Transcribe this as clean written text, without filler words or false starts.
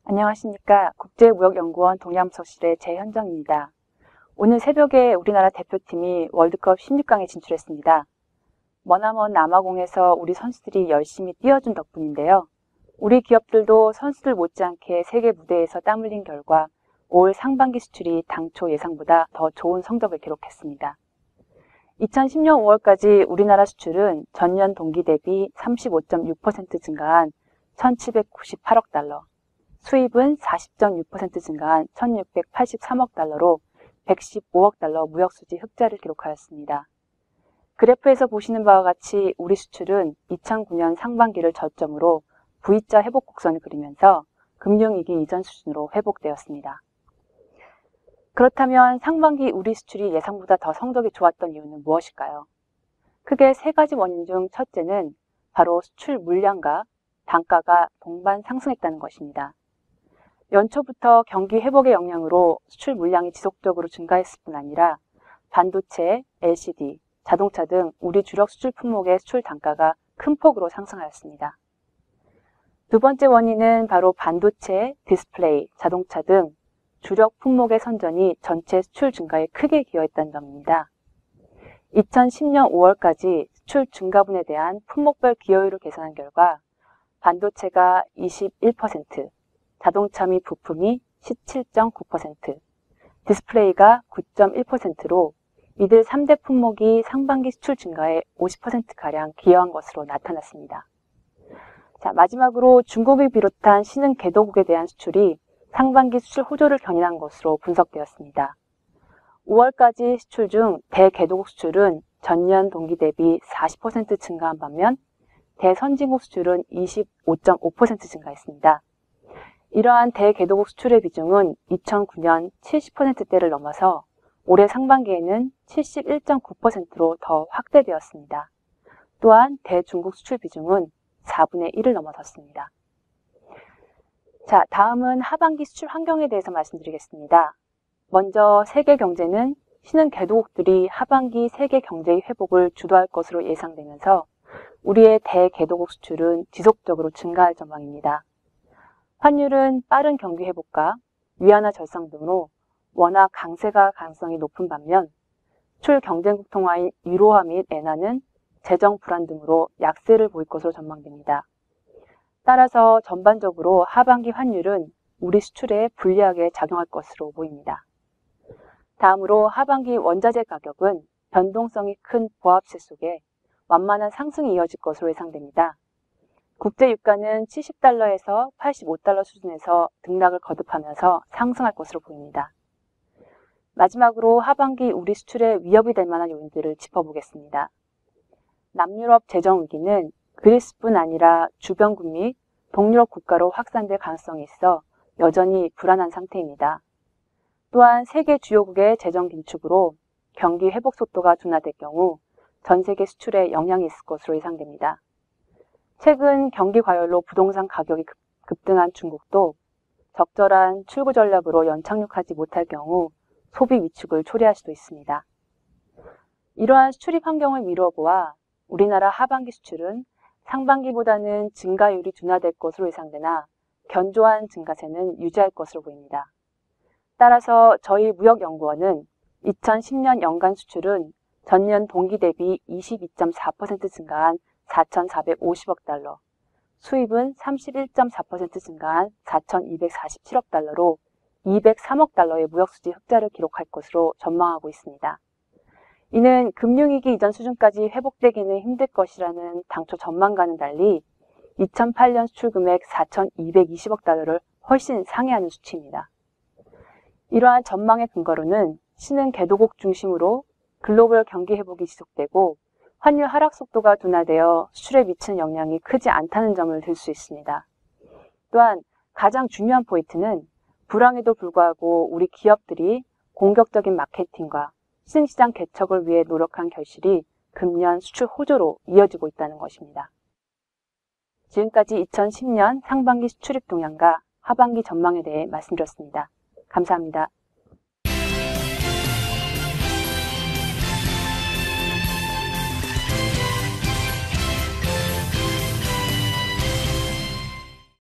안녕하십니까. 국제무역연구원 동양부서실의 재현정입니다. 오늘 새벽에 우리나라 대표팀이 월드컵 16강에 진출했습니다. 머나먼 남아공에서 우리 선수들이 열심히 뛰어준 덕분인데요. 우리 기업들도 선수들 못지않게 세계 무대에서 땀 흘린 결과 올 상반기 수출이 당초 예상보다 더 좋은 성적을 기록했습니다. 2010년 5월까지 우리나라 수출은 전년 동기 대비 35.6% 증가한 1,798억 달러, 수입은 40.6% 증가한 1,683억 달러로 115억 달러 무역수지 흑자를 기록하였습니다. 그래프에서 보시는 바와 같이 우리 수출은 2009년 상반기를 저점으로 V자 회복 곡선을 그리면서 금융위기 이전 수준으로 회복되었습니다. 그렇다면 상반기 우리 수출이 예상보다 더 성적이 좋았던 이유는 무엇일까요? 크게 세 가지 원인 중 첫째는 바로 수출 물량과 단가가 동반 상승했다는 것입니다. 연초부터 경기 회복의 영향으로 수출 물량이 지속적으로 증가했을 뿐 아니라 반도체, LCD, 자동차 등 우리 주력 수출 품목의 수출 단가가 큰 폭으로 상승하였습니다. 두 번째 원인은 바로 반도체, 디스플레이, 자동차 등 주력 품목의 선전이 전체 수출 증가에 크게 기여했다는 점입니다. 2010년 5월까지 수출 증가분에 대한 품목별 기여율을 계산한 결과 반도체가 21%, 자동차 및 부품이 17.9%, 디스플레이가 9.1%로 이들 3대 품목이 상반기 수출 증가에 50%가량 기여한 것으로 나타났습니다. 자, 마지막으로 중국을 비롯한 신흥 개도국에 대한 수출이 상반기 수출 호조를 견인한 것으로 분석되었습니다. 5월까지 수출 중 대개도국 수출은 전년 동기 대비 40% 증가한 반면 대선진국 수출은 25.5% 증가했습니다. 이러한 대개도국 수출의 비중은 2009년 70%대를 넘어서 올해 상반기에는 71.9%로 더 확대되었습니다. 또한 대중국 수출 비중은 4분의 1을 넘어섰습니다. 자, 다음은 하반기 수출 환경에 대해서 말씀드리겠습니다. 먼저 세계 경제는 신흥 개도국들이 하반기 세계 경제의 회복을 주도할 것으로 예상되면서 우리의 대개도국 수출은 지속적으로 증가할 전망입니다. 환율은 빠른 경기 회복과 위안화 절상 등으로 워낙 강세가 가능성이 높은 반면 수출 경쟁국 통화인 유로화 및 엔화는 재정 불안 등으로 약세를 보일 것으로 전망됩니다. 따라서 전반적으로 하반기 환율은 우리 수출에 불리하게 작용할 것으로 보입니다. 다음으로 하반기 원자재 가격은 변동성이 큰 보합세 속에 완만한 상승이 이어질 것으로 예상됩니다. 국제 유가는 70달러에서 85달러 수준에서 등락을 거듭하면서 상승할 것으로 보입니다. 마지막으로 하반기 우리 수출에 위협이 될 만한 요인들을 짚어보겠습니다. 남유럽 재정위기는 그리스뿐 아니라 주변국 및 동유럽 국가로 확산될 가능성이 있어 여전히 불안한 상태입니다. 또한 세계 주요국의 재정 긴축으로 경기 회복 속도가 둔화될 경우 전 세계 수출에 영향이 있을 것으로 예상됩니다. 최근 경기 과열로 부동산 가격이 급등한 중국도 적절한 출구 전략으로 연착륙하지 못할 경우 소비 위축을 초래할 수도 있습니다. 이러한 수출입 환경을 미루어 보아 우리나라 하반기 수출은 상반기보다는 증가율이 둔화될 것으로 예상되나 견조한 증가세는 유지할 것으로 보입니다. 따라서 저희 무역연구원은 2010년 연간 수출은 전년 동기 대비 22.4% 증가한 4,450억 달러, 수입은 31.4% 증가한 4,247억 달러로 203억 달러의 무역수지 흑자를 기록할 것으로 전망하고 있습니다. 이는 금융위기 이전 수준까지 회복되기는 힘들 것이라는 당초 전망과는 달리 2008년 수출 금액 4,220억 달러를 훨씬 상회하는 수치입니다. 이러한 전망의 근거로는 신흥 개도국 중심으로 글로벌 경기 회복이 지속되고 환율 하락 속도가 둔화되어 수출에 미치는 영향이 크지 않다는 점을 들 수 있습니다. 또한 가장 중요한 포인트는 불황에도 불구하고 우리 기업들이 공격적인 마케팅과 신흥시장 개척을 위해 노력한 결실이 금년 수출 호조로 이어지고 있다는 것입니다. 지금까지 2010년 상반기 수출입 동향과 하반기 전망에 대해 말씀드렸습니다. 감사합니다.